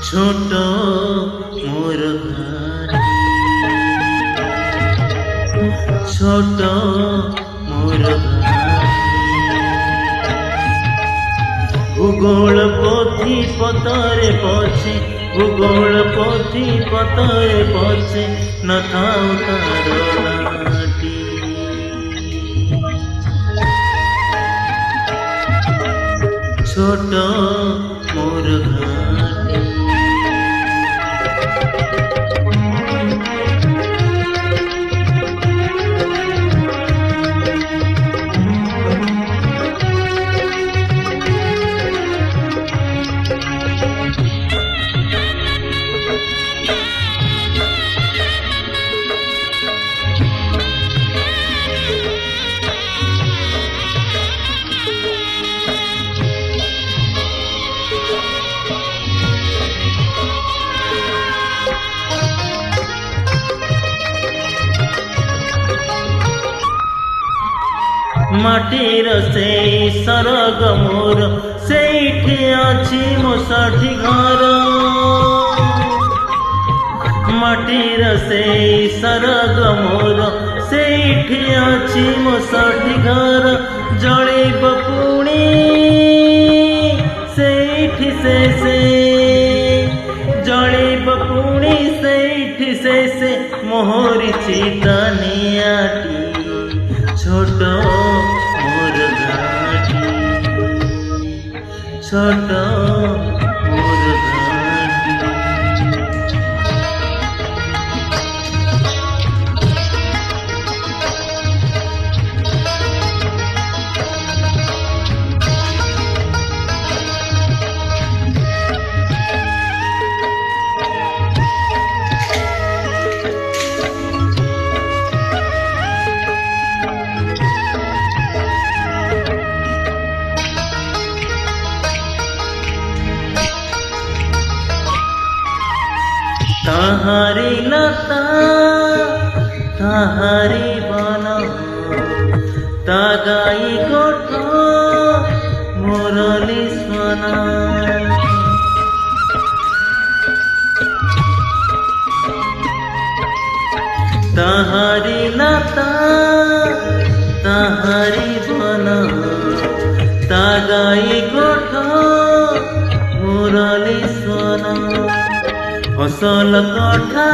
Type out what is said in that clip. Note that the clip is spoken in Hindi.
ছোট মোর ঘাটি, ছোট মোর ঘাটি। ভূগোল পোথি পতরে পছে, ভূগোল পোথি পতরে পছে, নথাও তার নাটি। ছোট মোর ঘাটি। माटीर से सरग मोर सेठी अछि मो साठी घर, माटीर से सरग मोर सेठी अछि मो साठी घर। जळिब पुणी सेठी से जळिब पुणी सेठी से मोहरी चिता नियाटी। छोट मोर घाटी, छोट मोर घाटी। ताहारी लता ताहारी बन, तागाई गोठ मुरली स्वन। ताहारी लता ताहारी बन, तागाई गोठ मुरली स्वन। फसल कठा